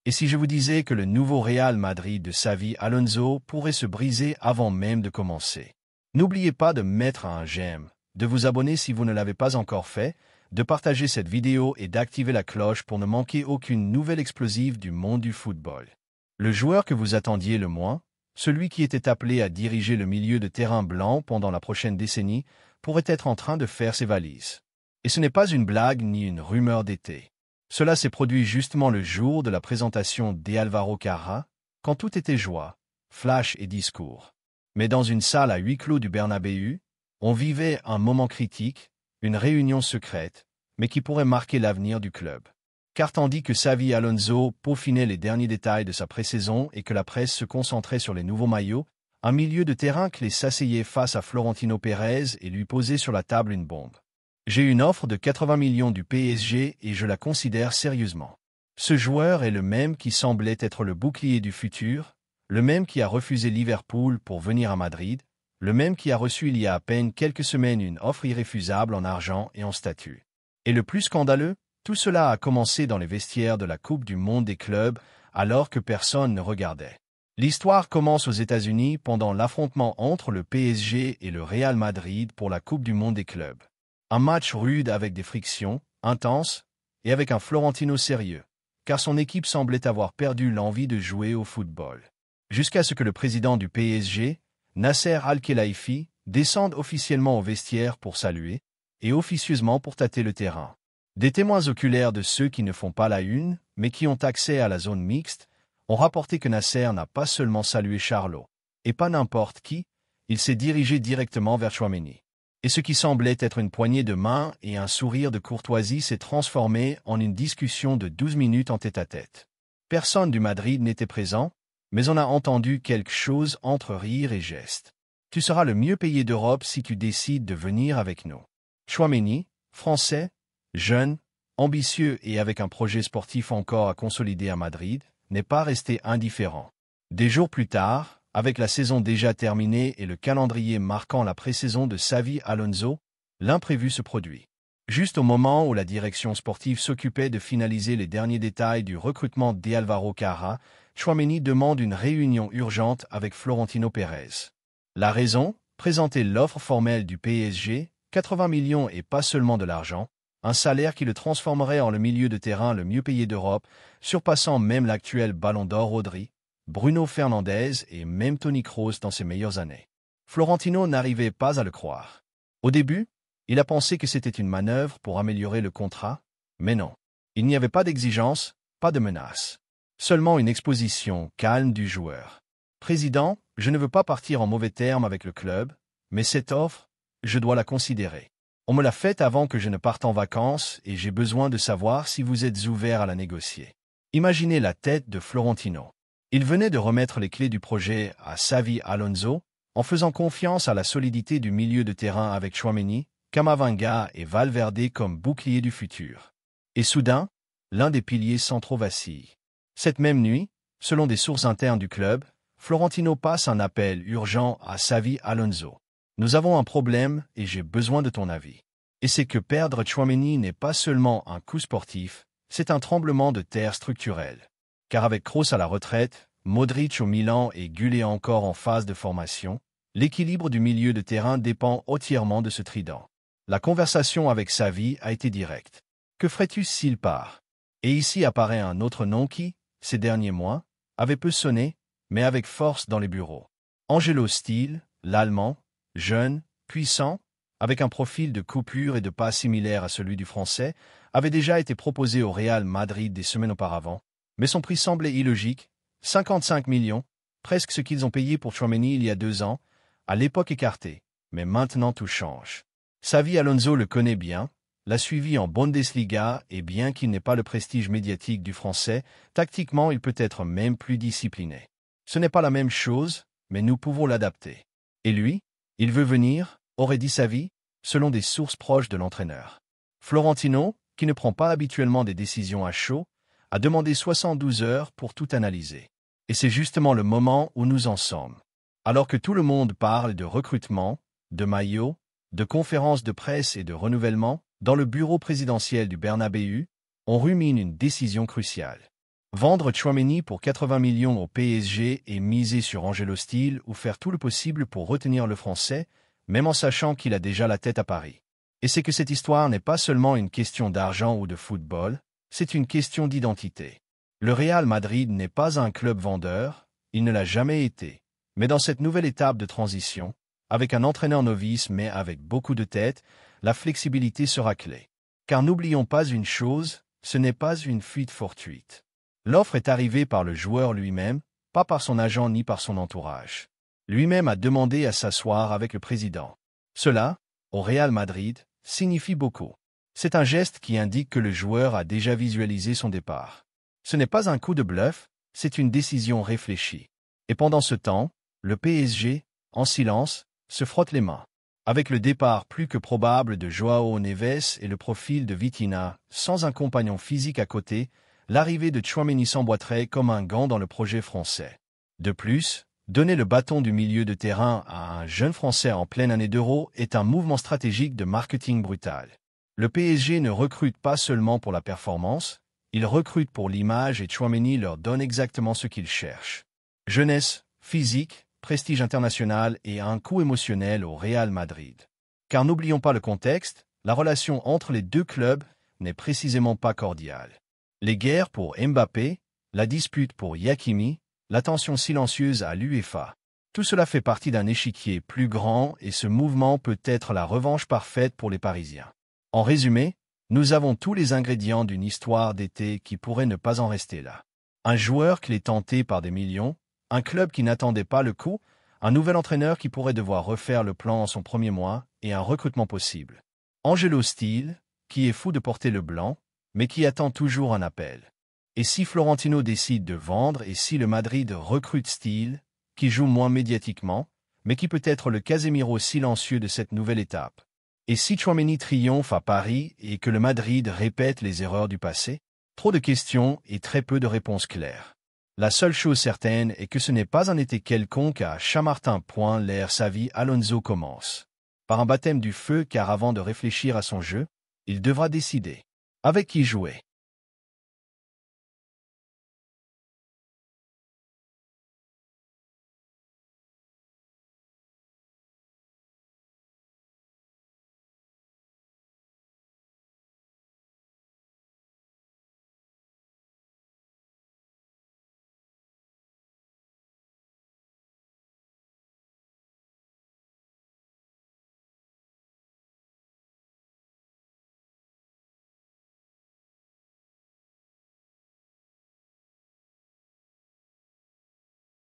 Et si je vous disais que le nouveau Real Madrid de Xavi Alonso pourrait se briser avant même de commencer? N'oubliez pas de mettre un j'aime, de vous abonner si vous ne l'avez pas encore fait, de partager cette vidéo et d'activer la cloche pour ne manquer aucune nouvelle explosive du monde du football. Le joueur que vous attendiez le moins, celui qui était appelé à diriger le milieu de terrain blanc pendant la prochaine décennie, pourrait être en train de faire ses valises. Et ce n'est pas une blague ni une rumeur d'été. Cela s'est produit justement le jour de la présentation d'Álvaro Carrá, quand tout était joie, flash et discours. Mais dans une salle à huis clos du Bernabéu, on vivait un moment critique, une réunion secrète, mais qui pourrait marquer l'avenir du club. Car tandis que Xavi Alonso peaufinait les derniers détails de sa pré-saison et que la presse se concentrait sur les nouveaux maillots, un milieu de terrain clé s'asseyait face à Florentino Pérez et lui posait sur la table une bombe. J'ai une offre de 80 millions du PSG et je la considère sérieusement. Ce joueur est le même qui semblait être le bouclier du futur, le même qui a refusé Liverpool pour venir à Madrid, le même qui a reçu il y a à peine quelques semaines une offre irréfusable en argent et en statut. Et le plus scandaleux, tout cela a commencé dans les vestiaires de la Coupe du Monde des clubs alors que personne ne regardait. L'histoire commence aux États-Unis pendant l'affrontement entre le PSG et le Real Madrid pour la Coupe du Monde des clubs. Un match rude avec des frictions, intenses, et avec un Florentino sérieux, car son équipe semblait avoir perdu l'envie de jouer au football. Jusqu'à ce que le président du PSG, Nasser Al-Khelaifi, descende officiellement au vestiaire pour saluer, et officieusement pour tâter le terrain. Des témoins oculaires de ceux qui ne font pas la une, mais qui ont accès à la zone mixte, ont rapporté que Nasser n'a pas seulement salué Charlot, et pas n'importe qui, il s'est dirigé directement vers Tchouaméni. Et ce qui semblait être une poignée de main et un sourire de courtoisie s'est transformé en une discussion de 12 minutes en tête-à-tête. Personne du Madrid n'était présent, mais on a entendu quelque chose entre rire et geste. « Tu seras le mieux payé d'Europe si tu décides de venir avec nous. » Tchouaméni, français, jeune, ambitieux et avec un projet sportif encore à consolider à Madrid, n'est pas resté indifférent. Des jours plus tard, avec la saison déjà terminée et le calendrier marquant la pré-saison de Xavi Alonso, l'imprévu se produit. Juste au moment où la direction sportive s'occupait de finaliser les derniers détails du recrutement d'Álvaro Carrá, Tchouaméni demande une réunion urgente avec Florentino Pérez. La raison, présenter l'offre formelle du PSG, 80 millions et pas seulement de l'argent, un salaire qui le transformerait en le milieu de terrain le mieux payé d'Europe, surpassant même l'actuel Ballon d'Or Rodri, Bruno Fernandes et même Toni Kroos dans ses meilleures années. Florentino n'arrivait pas à le croire. Au début, il a pensé que c'était une manœuvre pour améliorer le contrat, mais non. Il n'y avait pas d'exigence, pas de menace. Seulement une exposition calme du joueur. « Président, je ne veux pas partir en mauvais termes avec le club, mais cette offre, je dois la considérer. On me l'a faite avant que je ne parte en vacances et j'ai besoin de savoir si vous êtes ouvert à la négocier. » Imaginez la tête de Florentino. Il venait de remettre les clés du projet à Xavi Alonso, en faisant confiance à la solidité du milieu de terrain avec Tchouaméni, Camavinga et Valverde comme bouclier du futur. Et soudain, l'un des piliers centraux vacille. Cette même nuit, selon des sources internes du club, Florentino passe un appel urgent à Xavi Alonso. « Nous avons un problème et j'ai besoin de ton avis. » Et c'est que perdre Tchouaméni n'est pas seulement un coup sportif, c'est un tremblement de terre structurel. Car avec Kroos à la retraite, Modric au Milan et Gullit encore en phase de formation, l'équilibre du milieu de terrain dépend entièrement de ce trident. La conversation avec Xavi a été directe. Que ferais-tu s'il part? Et ici apparaît un autre nom qui, ces derniers mois, avait peu sonné, mais avec force dans les bureaux. Angelo Steel, l'Allemand, jeune, puissant, avec un profil de coupure et de pas similaire à celui du Français, avait déjà été proposé au Real Madrid des semaines auparavant, mais son prix semblait illogique, 55 millions, presque ce qu'ils ont payé pour Tchouaméni il y a 2 ans, à l'époque écarté, mais maintenant tout change. Xavi Alonso le connaît bien, l'a suivi en Bundesliga et bien qu'il n'ait pas le prestige médiatique du Français, tactiquement il peut être même plus discipliné. Ce n'est pas la même chose, mais nous pouvons l'adapter. Et lui, il veut venir, aurait dit Xavi, selon des sources proches de l'entraîneur. Florentino, qui ne prend pas habituellement des décisions à chaud, a demandé 72 heures pour tout analyser. Et c'est justement le moment où nous en sommes. Alors que tout le monde parle de recrutement, de maillots, de conférences de presse et de renouvellement, dans le bureau présidentiel du Bernabéu, on rumine une décision cruciale. Vendre Tchouaméni pour 80 millions au PSG et miser sur Angelo Steel ou faire tout le possible pour retenir le Français, même en sachant qu'il a déjà la tête à Paris. Et c'est que cette histoire n'est pas seulement une question d'argent ou de football, c'est une question d'identité. Le Real Madrid n'est pas un club vendeur, il ne l'a jamais été. Mais dans cette nouvelle étape de transition, avec un entraîneur novice mais avec beaucoup de tête, la flexibilité sera clé. Car n'oublions pas une chose, ce n'est pas une fuite fortuite. L'offre est arrivée par le joueur lui-même, pas par son agent ni par son entourage. Lui-même a demandé à s'asseoir avec le président. Cela, au Real Madrid, signifie beaucoup. C'est un geste qui indique que le joueur a déjà visualisé son départ. Ce n'est pas un coup de bluff, c'est une décision réfléchie. Et pendant ce temps, le PSG, en silence, se frotte les mains. Avec le départ plus que probable de Joao Neves et le profil de Vitinha, sans un compagnon physique à côté, l'arrivée de Tchouaméni s'emboîterait comme un gant dans le projet français. De plus, donner le bâton du milieu de terrain à un jeune Français en pleine année d'Euro est un mouvement stratégique de marketing brutal. Le PSG ne recrute pas seulement pour la performance, il recrute pour l'image et Tchouaméni leur donne exactement ce qu'ils cherchent. Jeunesse, physique, prestige international et un coût émotionnel au Real Madrid. Car n'oublions pas le contexte, la relation entre les deux clubs n'est précisément pas cordiale. Les guerres pour Mbappé, la dispute pour Hakimi, la tension silencieuse à l'UEFA. Tout cela fait partie d'un échiquier plus grand et ce mouvement peut être la revanche parfaite pour les Parisiens. En résumé, nous avons tous les ingrédients d'une histoire d'été qui pourrait ne pas en rester là. Un joueur qui est tenté par des millions, un club qui n'attendait pas le coup, un nouvel entraîneur qui pourrait devoir refaire le plan en son premier mois et un recrutement possible. Angelo Steel, qui est fou de porter le blanc, mais qui attend toujours un appel. Et si Florentino décide de vendre et si le Madrid recrute Steel, qui joue moins médiatiquement, mais qui peut être le Casemiro silencieux de cette nouvelle étape. Et si Tchouaméni triomphe à Paris et que le Madrid répète les erreurs du passé, trop de questions et très peu de réponses claires. La seule chose certaine est que ce n'est pas un été quelconque à Chamartin. L'ère Xavi Alonso commence. Par un baptême du feu car avant de réfléchir à son jeu, il devra décider. Avec qui jouer?